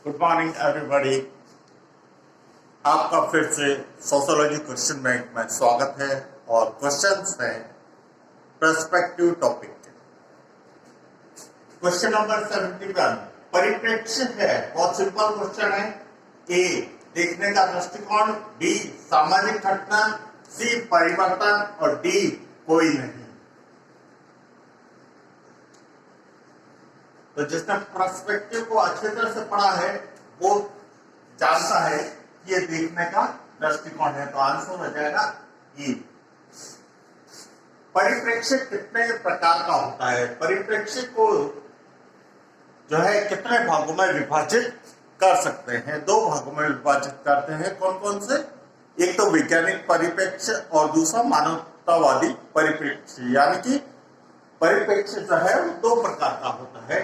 Good morning everybody. आपका फिर से सोशियोलॉजी क्वेश्चन बैंक में स्वागत है और क्वेश्चंस में पर्सपेक्टिव टॉपिक के क्वेश्चन नंबर 71 परिप्रेक्ष्य है। बहुत सिंपल क्वेश्चन है। ए देखने का दृष्टिकोण, बी सामाजिक घटना, सी परिवर्तन और डी कोई नहीं। तो जिसने पर्सपेक्टिव को अच्छी तरह से पढ़ा है वो जानता है कि ये देखने का दृष्टिकोण है। तो आंसर हो जाएगा ई। परिप्रेक्ष्य कितने प्रकार का होता है? परिप्रेक्ष्य को जो है कितने भागों में विभाजित कर सकते हैं? दो भागों में विभाजित करते हैं। कौन कौन से? एक तो वैज्ञानिक परिप्रेक्ष्य और दूसरा मानवतावादी परिप्रेक्ष्य। यानी कि परिप्रेक्ष्य जो है वो दो प्रकार का होता है।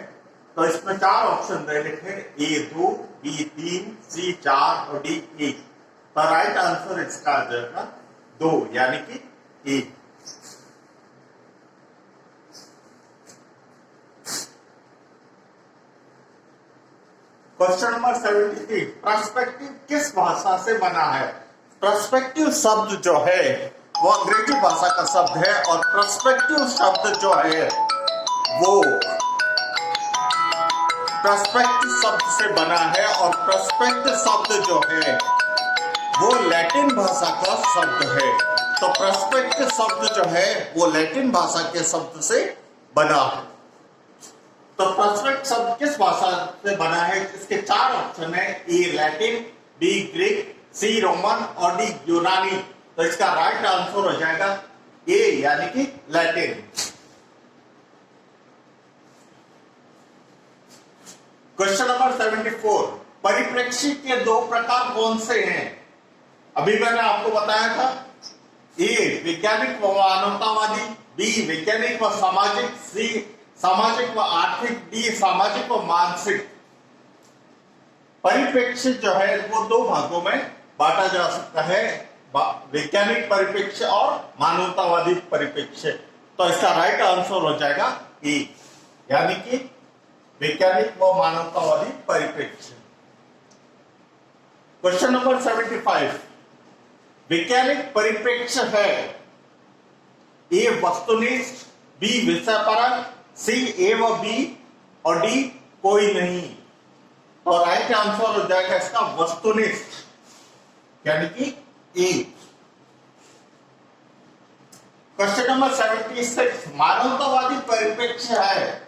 तो इसमें चार ऑप्शन दे रखे, ए 2, बी 3, सी 4 और डी 1। तो राइट आंसर इसका आ जाएगा 2 यानी कि ए। क्वेश्चन नंबर 73 पर्सपेक्टिव किस भाषा से बना है? पर्सपेक्टिव शब्द जो है वो अंग्रेजी भाषा का शब्द है और पर्सपेक्टिव शब्द जो है वो पर्सपेक्ट शब्द से बना है और पर्सपेक्ट शब्द जो है वो लैटिन भाषा का शब्द है। तो पर्सपेक्ट शब्द जो है वो लैटिन भाषा के शब्द से बना है। तो पर्सपेक्ट शब्द किस भाषा से बना है? इसके चार ऑप्शन है, ए लैटिन, बी ग्रीक, सी रोमन और डी यूनानी। तो इसका राइट आंसर हो जाएगा ए यानी कि लैटिन। क्वेश्चन नंबर 74 परिप्रेक्ष्य के दो प्रकार कौन से हैं? अभी मैंने आपको बताया था, ए वैज्ञानिक व मानवतावादी, बी वैज्ञानिक व सामाजिक, सी सामाजिक व आर्थिक, डी सामाजिक व मानसिक। परिप्रेक्ष्य जो है वो दो भागों में बांटा जा सकता है, वैज्ञानिक परिप्रेक्ष्य और मानवतावादी परिप्रेक्ष्य। तो इसका राइट आंसर हो जाएगा ए यानी कि वैज्ञानिक व मानवतावादी परिप्रेक्ष्य। क्वेश्चन नंबर 75 वैज्ञानिक परिप्रेक्ष्य है, ए वस्तुनिष्ठ, बी विषयपरक, सी ए व बी और डी कोई नहीं। तो राइट आंसर हो जाएगा इसका वस्तुनिष्ठ यानी कि ए। क्वेश्चन नंबर 76 मानवतावादी परिप्रेक्ष्य है,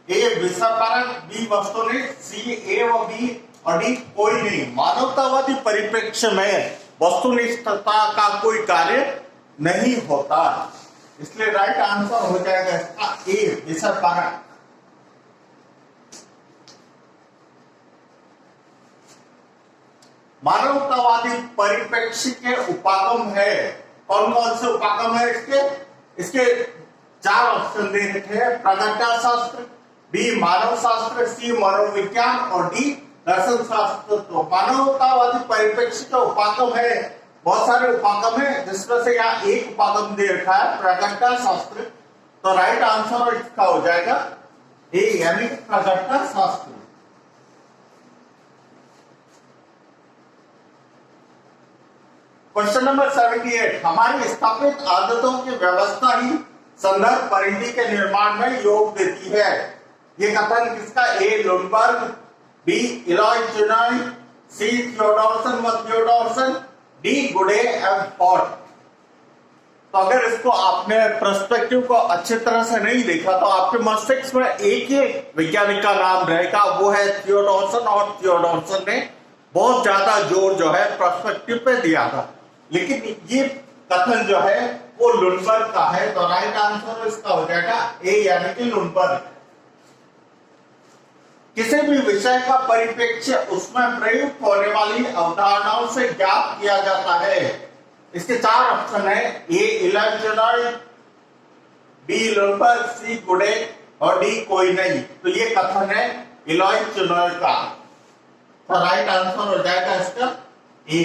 ए विषयपरक, बी वस्तुनिष्ठ, सी ए व बी और डी कोई नहीं। मानवतावादी परिप्रेक्ष्य में वस्तुनिष्ठता का कोई कार्य नहीं होता, इसलिए राइट आंसर हो जाएगा इसका ए विषयपरक। मानवतावादी परिप्रेक्ष्य के उपागम है। कौन कौन से उपागम है इसके चार ऑप्शन दे रखे हैं, प्रगटा शास्त्र, बी मानव शास्त्र, सी मनोविज्ञान और डी दर्शन शास्त्र। तो मानवतावादी परिप्रेक्ष्य का उपागम है, बहुत सारे उपागम है जिसमें से यहाँ एक उपागम दे रखा है प्रगटा शास्त्र। तो राइट आंसर इसका हो जाएगा ए यानी प्रगटा शास्त्र। क्वेश्चन नंबर 78 हमारी स्थापित आदतों की व्यवस्था ही संदर्भ परिधि के निर्माण में योग देती है। ये कथन किसका? ए लुनबर्ग, बी इलॉय चुनॉय, सी थियोडोरसन व थियोडोरसन, डी गुडे एंड फॉर्ड। तो अगर इसको आपने पर्सपेक्टिव को अच्छी तरह से नहीं देखा तो आपके मस्तिष्क में एक ही वैज्ञानिक का नाम रहेगा, वो है थियोडोरसन। और थियोडोरसन ने बहुत ज्यादा जोर जो है पर्सपेक्टिव पे दिया था, लेकिन ये कथन जो है वो लुनबर्ग का है। तो राइट आंसर इसका हो जाएगा ए यानी कि लुनबर्ग। किसी भी विषय का परिप्रेक्ष्य उसमें प्रयुक्त होने वाली अवधारणाओं से ज्ञात किया जाता है। इसके चार ऑप्शन है, ए इलॉय, बी लुनबर्ग, सी गुडे और डी कोई नहीं। तो ये कथन है इलॉय चुनॉय का। तो राइट आंसर हो जाएगा इसका ए।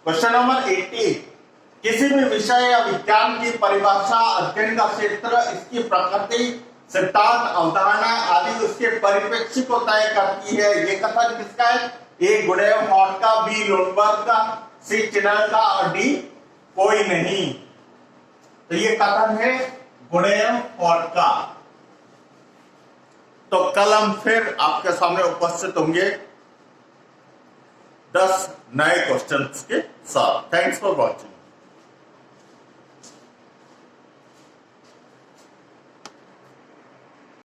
क्वेश्चन नंबर 80 किसी भी विषय या विज्ञान की परिभाषा, अध्ययन का क्षेत्र, इसकी प्रकृति, सिद्धांत, अवधारणा आदि उसके परिप्रेक्ष्य को तय करती है। ये कथन किसका है? ए गुडेव हॉट का, बी लुनबर्ग का, सी चिनल का और डी कोई नहीं। तो ये कथन है गुडेव हॉट का। तो कल हम फिर आपके सामने उपस्थित होंगे 10 नए क्वेश्चंस के साथ। Thanks for watching.